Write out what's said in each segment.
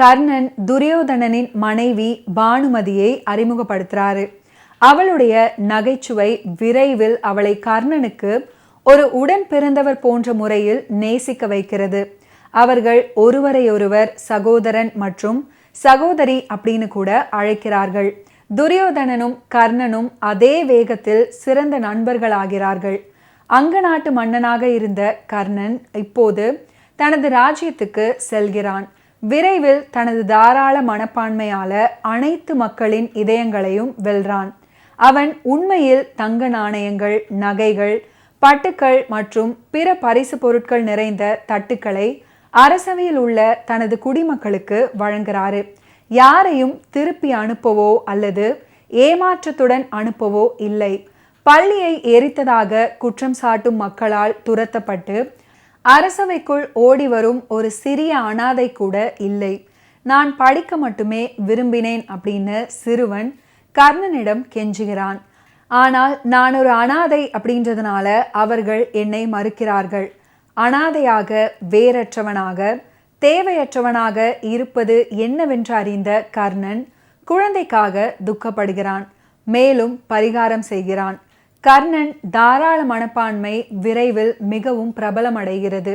கர்ணன் துரியோதனனின் மனைவி பானுமதியை அறிமுகப்படுத்துறாரு. அவளுடைய நகைச்சுவை விரைவில் அவளை கர்ணனுக்கு ஒரு உடன் பிறந்தவர் போன்ற முறையில் நேசிக்க வைக்கிறது. அவர்கள் ஒருவரையொருவர் சகோதரன் மற்றும் சகோதரி அப்படின்னு கூட அழைக்கிறார்கள். துரியோதனனும் கர்ணனும் அதே வேகத்தில் சிறந்த நண்பர்களாகிறார்கள். அங்க நாட்டு மன்னனாக இருந்த கர்ணன் இப்போது தனது ராஜ்யத்துக்கு செல்கிறான். விரைவில் தனது தாராள மனப்பான்மையால அனைத்து மக்களின் இதயங்களையும் வெல்றான். அவன் உண்மையில் தங்க நாணயங்கள், நகைகள், பட்டுக்கள் மற்றும் பிற பரிசு பொருட்கள் நிறைந்த தட்டுக்களை அரசவையில் உள்ள தனது குடிமக்களுக்கு வழங்குகிறாரு. யாரையும் திருப்பி அனுப்பவோ அல்லது ஏமாற்றத்துடன் அனுப்பவோ இல்லை. பள்ளியை எரித்ததாக குற்றம் சாட்டும் மக்களால் துரத்தப்பட்டு அரசவைக்குள் ஓடி வரும் ஒரு சிறிய அனாதை கூட இல்லை. நான் படிக்க மட்டுமே விரும்பினேன் அப்படின்னு சிறுவன் கர்ணனிடம் கெஞ்சுகிறான். ஆனால் நான் ஒரு அனாதை அப்படின்றதுனால அவர்கள் என்னை மறுக்கிறார்கள். அனாதையாக, வேறற்றவனாக, தேவையற்றவனாக இருப்பது என்னவென்று அறிந்த கர்ணன் குழந்தைக்காக துக்கப்படுகிறான். மேலும் பரிகாரம் செய்கிறான். கர்ணன் தாராள மனப்பான்மை விரைவில் மிகவும் பிரபலமடைகிறது.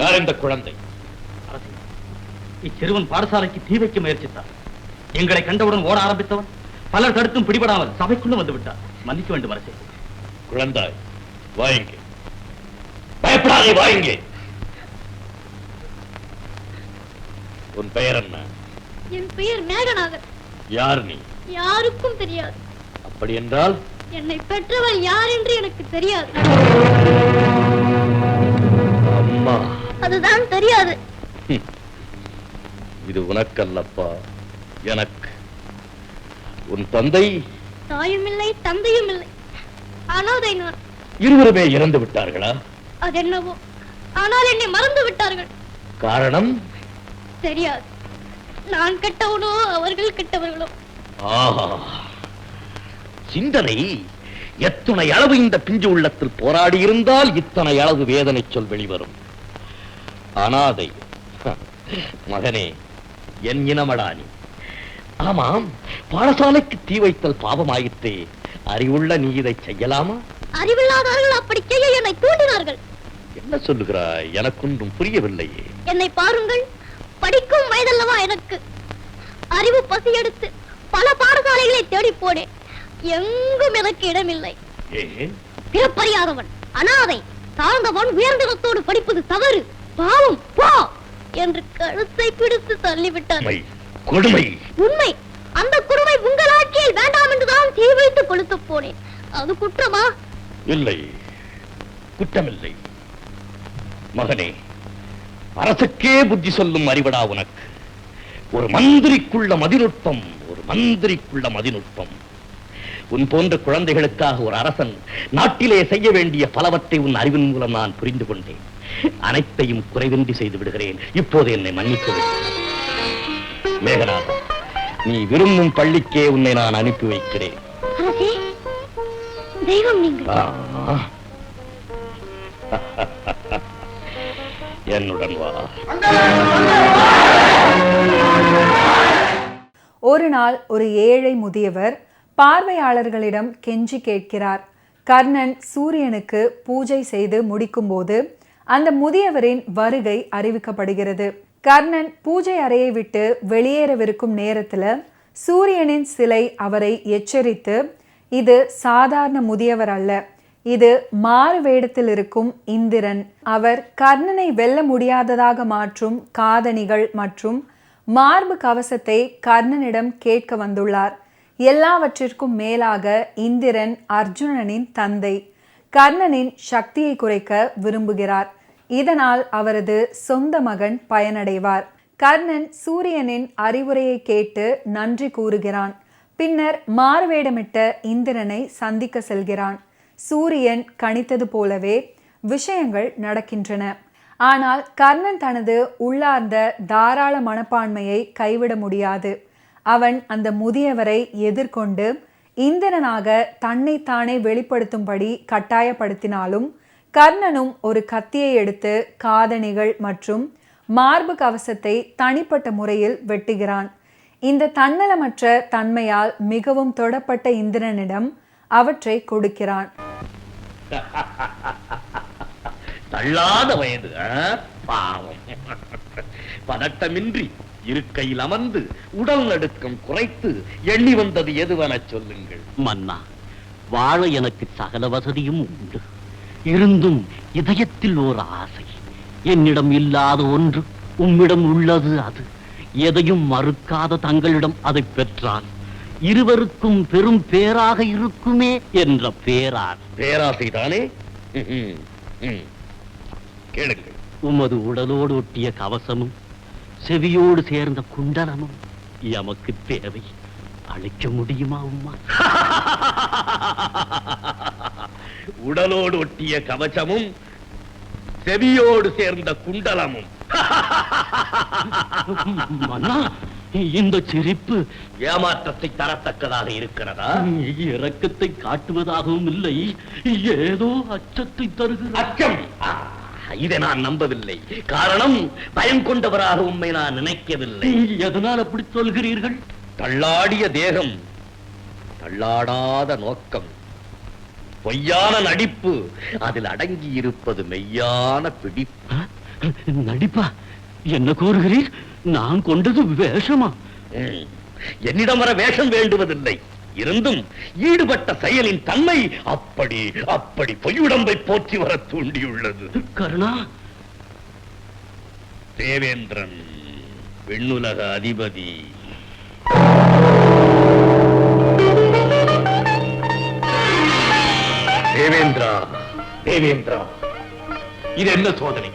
யார் இந்த குழந்தை? இச்சிறுவன் பாடசாலைக்கு தீ வைக்க முயற்சித்தார். எங்களை கண்டவுடன் ஓட ஆரம்பித்தவன் பலர் தடுத்தும் பிடிபடாமல் சபைக்குள்ள வந்து விட்டார். மன்னிக்க வேண்டும் அரசே. குழந்தாய், வாயுங்க, பயப்படாதே, வாயுங்க. உன் பெயர் என்ன? என் பெயர் மேகநாதன். யார் நீ? யாருக்கும் தெரியாது. அப்படி என்றால் என்னை பெற்றவள் யார் என்று எனக்கு தெரியாது. அம்மா, அதுதான் தெரியாது. இது உனக்கல்லப்பா, எனக்கு. உன் தந்தை? தாயும் இல்லை, தந்தையும் இல்லை. அனாதை நான். இருவருமே இறந்து விட்டார்களா? அதென்னவோ, ஆனால் என்னை மறந்து விட்டார்கள். காரணம் தெரியாது. நான் கெட்டவனோ அவர்கள் கெட்டவர்களோ. ஆஹா, சிந்தனை எத்தனை அளவு இந்த பிஞ்சு உள்ளத்தில் போராடி இருந்தால் இத்தனை அளவு வேதனை சொல் வெளிவரும். அனாதை மகனே, என் இனமடானி. ஆமாம், பாடசாலைக்கு தீ வைத்தல் பாவமாயிற்றே. அறிவுள்ள நீ இதை செய்யலாமா? அறிவில்லாதவர்கள் அப்படி செய்ய என்னை தூண்டினார்கள். என்ன சொல்லுகிறாய்? எனக்கொன்றும் புரியவில்லையே. என்னை பாருங்கள், படிக்கும் வயதல்லவா எனக்கு. அறிவு பசி எடுத்து பல பாடசாலைகளை தேடி போனேன். எங்கும் எனக்கு இடமில்லை. பிறப்பறியாதவன், அனாதை, தாழ்ந்தவன் உயர்ந்தவத்தோடு படிப்பது தவறு, பாவம், போ என்று கழுத்தை பிடித்து தள்ளிவிட்டார். கொடுமை. உண்மை. அந்த கொடுமை உங்கள் ஆட்சியில் வேண்டாம் என்றுதான் தீ வைத்து கொளுத்து போனேன். அது குற்றமா? இல்லை, குற்றமில்லை. மகனே, அரசுக்கே புத்தி சொல்லும் அறிவடா உனக்கு. ஒரு மந்திரிக்குள்ள மதிநுட்பம், ஒரு மந்திரிக்குள்ள மதிநுட்பம். உன் போன்ற குழந்தைகளுக்காக ஒரு அரசன் நாட்டிலே செய்ய வேண்டிய பலவற்றை உன் அறிவின் மூலம் நான் புரிந்து கொண்டேன். அனைத்தையும் குறைவின்றி செய்து விடுகிறேன். இப்போது என்னை மன்னிக்க வேண்டும். மேகநாதா, நீ விரும்பும் பள்ளிக்கே உன்னை நான் அனுப்பி வைக்கிறேன். தெய்வம் நீங்கள். என்னுடன் வா. ஒரு நாள் ஒரு ஏழை முதியவர் பார்வையாளர்களிடம் கெஞ்சி கேட்கிறார். கர்ணன் சூரியனுக்கு பூஜை செய்து முடிக்கும் போது அந்த முதியவரின் வருகை அறிவிக்கப்படுகிறது. கர்ணன் பூஜை அறையை விட்டு வெளியேறவிருக்கும் நேரத்துல சூரியனின் சிலை அவரை எச்சரித்து, இது சாதாரண முதியவர் அல்ல, இது மாறு வேடத்தில் இருக்கும் இந்திரன். அவர் கர்ணனை வெல்ல முடியாததாக மாற்றும் காதணிகள் மற்றும் மார்பு கவசத்தை கர்ணனிடம் கேட்க வந்துள்ளார். எல்லாவற்றிற்கும் மேலாக இந்திரன் அர்ஜுனனின் தந்தை. கர்ணனின் சக்தியை குறைக்க விரும்புகிறார். இதனால் அவரது சொந்த மகன் பயனடைவார். கர்ணன் சூரியனின் அறிவுரையை கேட்டு நன்றி கூறுகிறான். பின்னர் மாறுவேடமிட்ட இந்திரனை சந்திக்க செல்கிறான். சூரியன் கணித்தது போலவே விஷயங்கள் நடக்கின்றன. ஆனால் கர்ணன் தனது உள்ளார்ந்த தாராள மனப்பான்மையை கைவிட முடியாது. அவன் அந்த முதியவரை எதிர்கொண்டு இந்திரனாக தன்னைத்தானே வெளிப்படுத்தும்படி கட்டாயப்படுத்தினாலும் கர்ணனும் ஒரு கத்தியை எடுத்து காதணிகள் மற்றும் மார்பு கவசத்தை தனிப்பட்ட முறையில் வெட்டுகிறான். இந்த தன்னலமற்ற தன்மையால் மிகவும் தொடப்பட்ட இந்திரனிடம் அவற்றை கொடுக்கிறான். தள்ளாத வயது, பாவம். பதட்டமின்றி இருக்கையில் அமர்ந்து உடல் நடுக்கம் குறைத்து எண்ணி வந்தது எதுவென சொல்லுங்கள். மன்னா, வாழ எனக்கு சகல வசதியும் உண்டு. இருந்தும் இதயத்தில் ஓர் ஆசை. என்னிடம் இல்லாத ஒன்று உம்மிடம் உள்ளது. அது எதையும் மறுக்காத தங்களிடம் அதை பெற்றால் இருவருக்கும் பெரும் பேராக இருக்குமே என்ற பேராசைதானே. கேளுங்கள். உமது உடலோடு ஒட்டிய கவசமும் செவியோடு சேர்ந்த குண்டலமும் எமக்கு தேவை. அளிக்க முடியுமா உம்மா? உடலோடு ஒட்டிய கவசமும் செவியோடு சேர்ந்த குண்டலமும். மன்னா, இந்த சிரிப்பு ஏமாற்றத்தை தரத்தக்கதாக இருக்கிறதா? இரக்கத்தை காட்டுவதாகவும் இல்லை, ஏதோ அச்சத்தை தருகிறது. அச்சம்? இதை நான் நம்பவில்லை. காரணம், பயம் கொண்டவராக உண்மை நான் நினைக்கவில்லை. எதனால் அப்படி சொல்கிறீர்கள்? தள்ளாடிய தேகம், தள்ளாடாத நோக்கம், பொய்யான நடிப்பு, அதில் அடங்கி இருப்பது மெய்யான பிடிப்பு. நடிப்பா? என்ன கூறுகிறீர்? நான் கொண்டது வேஷமா? என்னிடம் வர வேஷம் வேண்டுவதில்லை. இருந்தும் ஈடுபட்ட செயலின் தன்மை அப்படி அப்படி பொய்யுடம்பை போற்றி வர தூண்டியுள்ளது. கருணா, தேவேந்திரன் விண்ணுலக அதிபதி. தேவேந்திரா, தேவேந்திரா, இது என்ன சோதனை?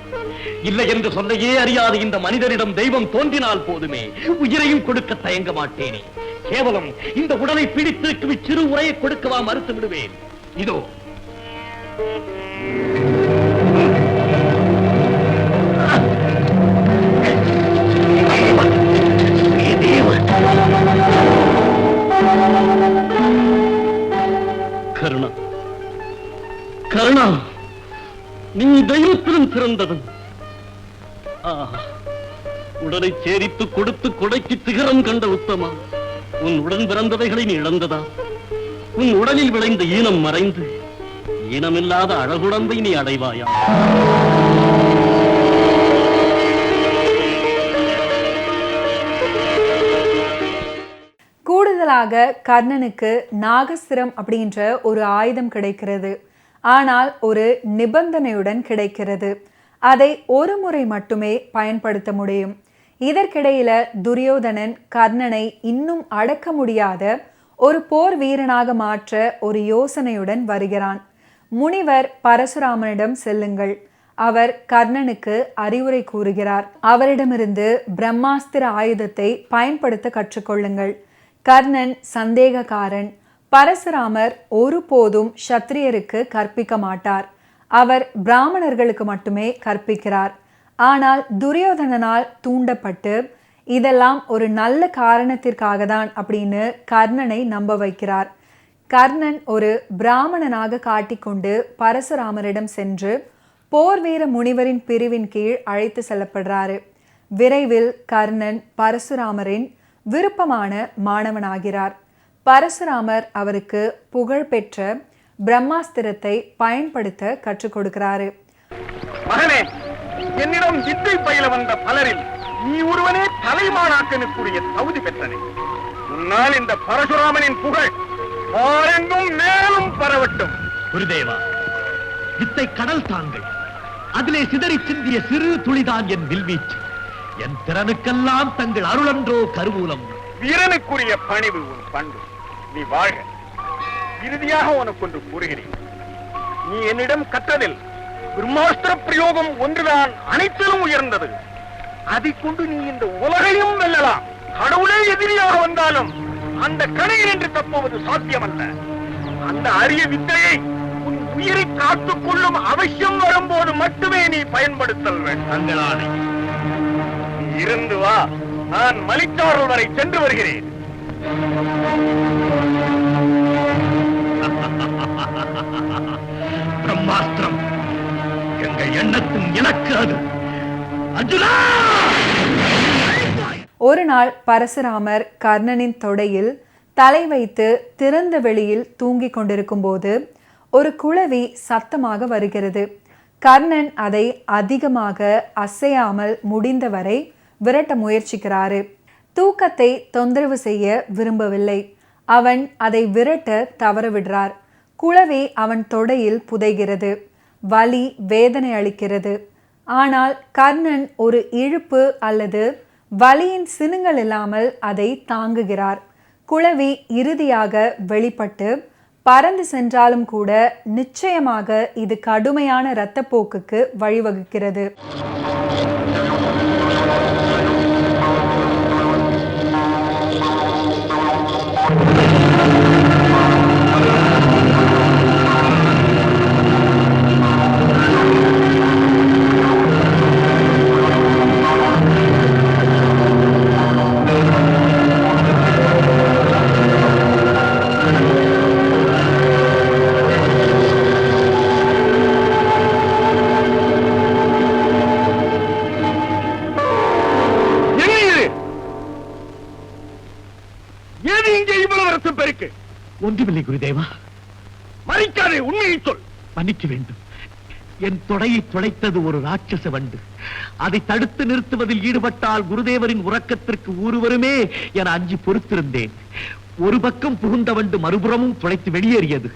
இல்லை என்று சொல்லையே அறியாத இந்த மனிதனிடம் தெய்வம் தோன்றினால் போதுமே, உயிரையும் கொடுக்க தயங்க மாட்டேனே. கேவலம் இந்த உடலை பிடித்து சிறு உரையை கொடுக்கவா மறுத்து விடுவேன். இதோ கருணா, கருணா, நீ தெய்வத்திலும் சிறந்தவன். உடலை சேரித்து கொடுத்து கொடைக்கு சிகரம் கண்ட உத்தமா, உன் உடன் பிறந்தவைகளை நீ இழந்ததா? உன் உடலில் விளைந்த ஈனம் மறைந்து ஈனமில்லாத அழகுடம்பை நீ அடைவாயா? கூடுதலாக கர்ணனுக்கு நாகஸ்திரம் அப்படின்ற ஒரு ஆயுதம் கிடைக்கிறது. ஆனால் ஒரு நிபந்தனையுடன் கிடைக்கிறது. அதை ஒரு முறை மட்டுமே பயன்படுத்த முடியும். இதற்கிடையில துரியோதனன் கர்ணனை இன்னும் அடக்க முடியாத ஒரு போர் வீரனாக மாற்ற ஒரு யோசனையுடன் வருகிறான். முனிவர் பரசுராமனிடம் செல்லுங்கள். அவர் கர்ணனுக்கு அறிவுரை கூறுகிறார். அவரிடமிருந்து பிரம்மாஸ்திர ஆயுதத்தை பயன்படுத்த கற்றுக்கொள்ளுங்கள். கர்ணன் சந்தேகக்காரன். பரசுராமர் ஒருபோதும் சத்திரியருக்கு கற்பிக்க மாட்டார். அவர் பிராமணர்களுக்கு மட்டுமே கற்பிக்கிறார். ஆனால் துரியோதனனால் தூண்டப்பட்டு இதெல்லாம் ஒரு நல்ல காரணத்திற்காக தான் அப்படின்னு கர்ணனை நம்ப வைக்கிறார். கர்ணன் ஒரு பிராமணனாக காட்டிக்கொண்டு பரசுராமரிடம் சென்று போர் வீர முனிவரின் பிரிவின் கீழ் அழைத்து செல்லப்படுறாரு. விரைவில் கர்ணன் பரசுராமரின் விருப்பமான மாணவனாகிறார். பரசுராமர் அவருக்கு புகழ்பெற்ற பிரம்மாஸ்திரத்தை பயன்படுத்த கற்றுக் கொடுக்கிறாரு. மகனே, என்னிடம் வித்தை பயில வந்த பலரில் நீ ஒருவனே தலைமானாக்கனுக்குரிய தகுதி பெற்றனே. உன்னால் இந்த பரசுராமனின் புகழ் பாரெங்கும் மேலும் பரவட்டும். குருதேவா, வித்தை கடல் தாங்கள். அதிலே சிதறி சிந்திய சிறு துளிதான் என் வில்வீச்சு. என் திறனுக்கெல்லாம் தங்கள் அருளன்றோ கருவூலம். வீரனுக்குரிய பணிவு உன் பண்பு. நீ வாழ்க. இறுதியாக உனக்கு ஒன்று கூறுகிறேன். நீ என்னிடம் கற்றதில் பிரம்மாஸ்திர பிரயோகம் ஒன்றுதான் அனைத்திலும் உயர்ந்தது. அதை கொண்டு நீ இந்த உலகையும் வெல்லலாம். கடவுளே எதிரியாக வந்தாலும் அந்த கணையில் என்று தப்புவது சாத்தியமல்ல. அந்த அரிய வித்தையை உன் உயிரை காத்துக் கொள்ளும் அவசியம் வரும்போது மட்டுமே நீ பயன்படுத்தல் வேண்டும். தங்களானை இருந்து வா, நான் மலிச்சாரல் வரை சென்று வருகிறேன். பிரம்மாஸ்திரம் எண்ணத்தின் எனக்கு அது அர்ஜுனா. ஒரு நாள் பரசுராமர் கர்ணனின் தொடையில் தலை வைத்து திறந்த வெளியில் தூங்கிக் கொண்டிருக்கும் போது ஒரு குளவி சத்தமாக வருகிறது. கர்ணன் அதை அதிகமாக அசையாமல் முடிந்தவரை விரட்ட முயற்சிக்கிறாரு. தூக்கத்தை தொந்தரவு செய்ய விரும்பவில்லை. அவன் அதை விரட்ட தவறவிடுறார். குளவி அவன் தொடையில் புதைகிறது. வலி வேதனை அளிக்கிறது. ஆனால் கர்ணன் ஒரு இழுப்பு அல்லது வலியின் சினுங்கள் இல்லாமல் அதை தாங்குகிறார். குளவி இறுதியாக வெளிப்பட்டு பறந்து சென்றாலும் கூட நிச்சயமாக இது கடுமையான இரத்தப்போக்குக்கு வழிவகுக்கிறது. ஒன்றுமில்லை குருதேவா. மறைக்காதே, உண்மையை சொல். மன்னிக்க வேண்டும். என் தொடையை துளைத்தது ஒரு ராட்சச வண்டு. அதை தடுத்து நிறுத்துவதில் ஈடுபட்டால் குருதேவரின் உறக்கத்திற்கு ஊறு வருமே என அஞ்சி பொறுத்திருந்தேன். ஒரு பக்கம் புகுந்த வண்டு மறுபுறமும் துளைத்து வெளியேறியது.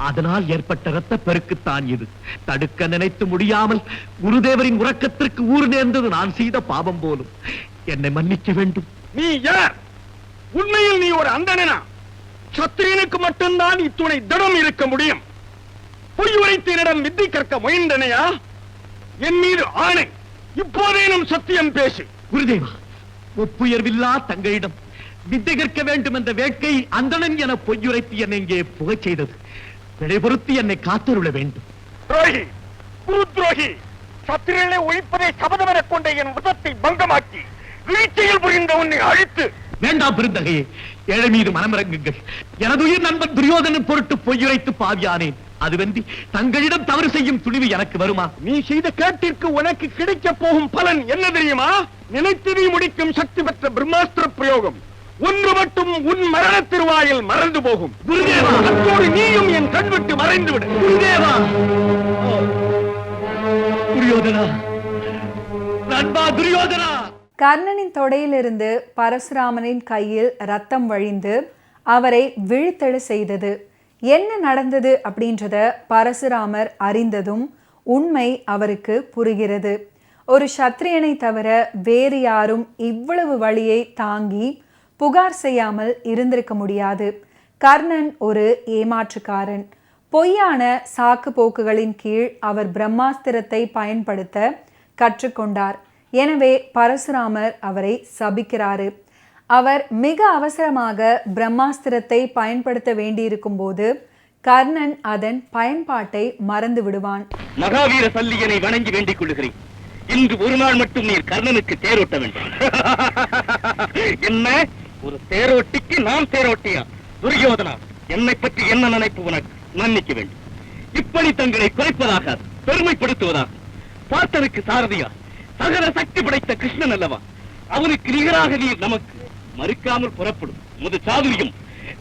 அதனால் ஏற்பட்ட இரத்த பெருக்குத்தான் இது. தடுக்க நினைத்து முடியாமல் குருதேவரின் உறக்கத்திற்கு ஊறு நேர்ந்தது நான் செய்த பாவம் போலும். என்னை மன்னிக்க வேண்டும். நீ யார்? உண்மையில் நீ ஒரு அந்தணனா? சத்திரியனுக்கு மட்டும்தான் இத்துணை திடம் இருக்க முடியும். பொய் உரைத்தினிடம் வித்தை கற்க முயன்றனையா? என் மீது ஆணை, இப்போதேனும் சத்தியம் பேசு. குருதேவா, ஒப்புயர்வில்லா தங்களிடம் வித்தை கற்க வேண்டும் என்ற வேட்கை அந்தணன் என பொய்யுரைத்து என்னை இங்கே புகச் செய்தது. விடை பொறுத்து என்னை காத்தருள வேண்டும். துரோகி, குரு துரோகி! சத்திரியனை ஒழிப்பதை சபதமெனக் கொண்ட என் விதத்தை பங்கமாக்கி வீழ்ச்சியில் புரிந்த உன்னை அழித்து. வேண்டாம் பெருந்தகையே, ஏழை மீது மனமிறங்குங்கள். எனது உயிர் நண்பன் துரியோதனன் பொருட்டு பொய்யுரைத்து பாவியானேன். அதுவன்றி தங்களிடம் தவறு செய்யும் துணிவு எனக்கு வருமா? நீ செய்த கேட்டிற்கு உனக்கு கிடைக்க போகும் பலன் என்ன தெரியுமா? நினைத்ததை முடிக்கும் சக்தி பெற்ற பிரம்மாஸ்திர பிரயோகம் ஒன்று மட்டும் உன் மரண திருவாயில் மறந்து போகும். குருதேவா, அத்தோடு நீயும் என் கண் விட்டு மறைந்து விடு. குருதேவா! துரியோதனா, நண்பா துரியோதனா! கர்ணனின் தொடையிலிருந்து பரசுராமனின் கையில் ரத்தம் வழிந்து அவரை விழித்தெழ செய்தது. என்ன நடந்தது அப்படின்றத பரசுராமர் அறிந்ததும் உண்மை அவருக்கு புரிகிறது. ஒரு சத்திரியனை தவிர வேறு யாரும் இவ்வளவு வலியை தாங்கி புகார் செய்யாமல் இருந்திருக்க முடியாது. கர்ணன் ஒரு ஏமாற்றுக்காரன். பொய்யான சாக்கு போக்குகளின் கீழ் அவர் பிரம்மாஸ்திரத்தை பயன்படுத்த கற்றுக்கொண்டார். எனவே பரசுராமர் அவரை சபிக்கிறாரு. அவர் மிக அவசரமாக பிரம்மாஸ்திரத்தை பயன்படுத்த வேண்டியிருக்கும் போது கர்ணன் அதன் பயன்பாட்டை மறந்து விடுவான். மகாவீர சல்லியனை வணங்கி வேண்டிக் கொள்ளுகிறேன். இன்று ஒரு நாள் மட்டும் நீர் கர்ணனுக்கு தேரோட்ட வேண்டும். என்ன, ஒரு தேரோட்டிக்கு நாம் தேரோட்டியா? துரியோதனா, என்னை பற்றி என்ன நினைப்பு உனக்கு? மன்னிக்க வேண்டும். இப்படி தங்களை குறைப்பதாக பெருமைப்படுத்துவதாக பார்த்தனுக்கு சாரதியா சகல சக்தி படைத்த கிருஷ்ணன் அல்லவா? அவனுக்கு நிகராக நீர் நமக்கு மறுக்காமல் புறப்படும். முது சாதுரியம்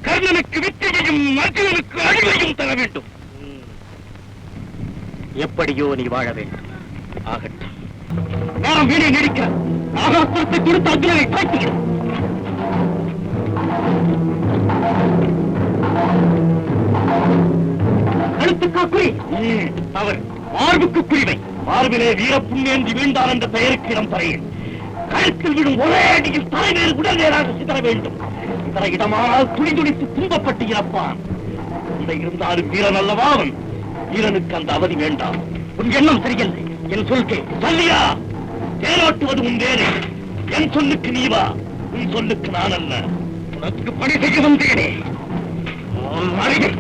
கர்ணனுக்கு வெற்றியையும் அர்ஜுனனுக்கு அழிவையும் தர வேண்டும். எப்படியோ நீ வாழ வேண்டும். ஆகட்டும். நாம் வீணை நடிக்க ஆகாசத்தை கொடுத்து அர்ஜுனனை தாக்குகிறோம். கழுத்துக்கா குறி? தவறு. மார்புக்கு குறிவை. மார்பிலே வீர புண்ணேந்தி வீழ்ந்தார் என்ற பெயருக்கு இடம் தரையில் கழுத்தில் விடும் ஒரே அடியில் தலைவேறு உடல் நேராக சிதற வேண்டும். இதர இடமானால் துணி துணித்து துன்பப்பட்டு இறப்பான். இதை இருந்தாலும் வீரன் அல்லவா அவன். வீரனுக்கு அந்த அவதி வேண்டாம். உன் எண்ணம் சரியில்லை. என் சொல்கே சொல்லியா? தேரோட்டுவது உன் வேறு. என் சொல்லுக்கு நீ வா, உன் சொல்லுக்கு நான் அல்ல. உனக்கு பணி செய்ய வந்தேனே. அறிவை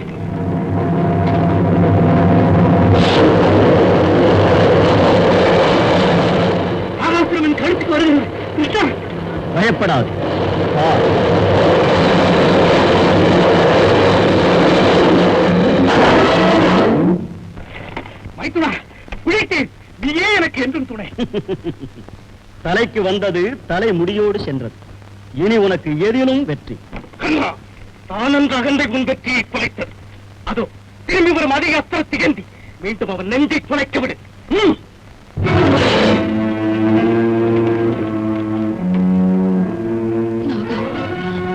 கழுத்துக்கு வருகிறது. பயப்படாது. மைத்துனா, பிடித்தேன். தலைக்கு வந்தது தலை முடியோடு சென்றது. இனி உனக்கு எதிலும் வெற்றி. கண்ணா, தானென்ற அகந்தை உன் வெற்றியை குலைத்தது. அதோ திரும்பி வரும் அதிக அஸ்திரத்தை ஏந்தி மீண்டும் அவன் நெஞ்சை குலைக்க விடு.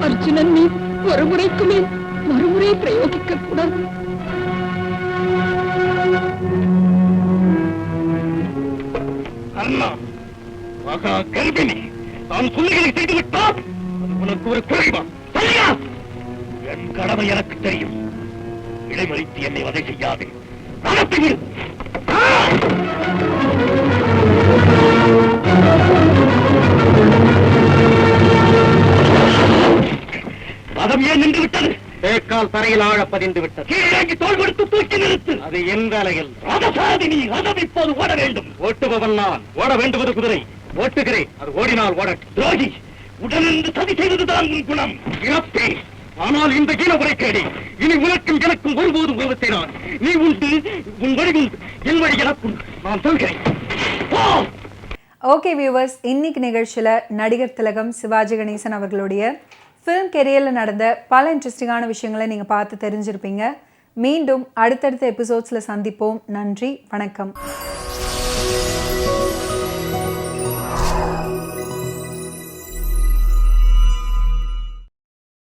அர்ஜுனன் நீ ஒரு முறைக்கு மேல் மறுமுறை பிரயோகிக்க கூடாது. கண்ணா, மகா கர்ப்பிணி, நான் சொல்லுகளை செய்து விட்டால் அது உனக்கு ஒரு குறைவா? சரியா? என் கடமை எனக்கு தெரியும். இடைமறித்து என்னை வதை செய்யாது. நடத்தி விடு. ரதம் ஏன் நின்று விட்டது? தேக்கால் தரையில் ஆழ பதிந்து விட்டது. கீழே தோல் கொடுத்து தூக்கி நிறுத்து. அது என் வேலையில். ரதசாதினி, ரதம் இப்போது ஓட வேண்டும். ஓட்டுபவன் நான். ஓட வேண்டுவது குதிரை. ஓட்டுகிறேன். அது ஓடினால் ஓடட்டும். துரோகி, உடனிருந்து சதி செய்வதுதான் உன் குணம். இறப்பே. ஆனால் இந்த ஈன உரைக்கேடி இனி உனக்கும் எனக்கும் ஒருபோதும் உருவத்தை நான். நீ உண்டு, உன் வழி உண்டு, என் வழி எனக்கும். நான் சொல்கிறேன். ஓகே வியூவர்ஸ், இன்னைக்கு நிகழ்ச்சியில் நடிகர் திலகம் சிவாஜி கணேசன் அவர்களுடைய ஃபிலிம் கெரியரில் நடந்த பல இன்ட்ரெஸ்டிங்கான விஷயங்களை நீங்கள் பார்த்து தெரிஞ்சிருப்பீங்க. மீண்டும் அடுத்தடுத்த எபிசோட்ஸில் சந்திப்போம். நன்றி, வணக்கம்.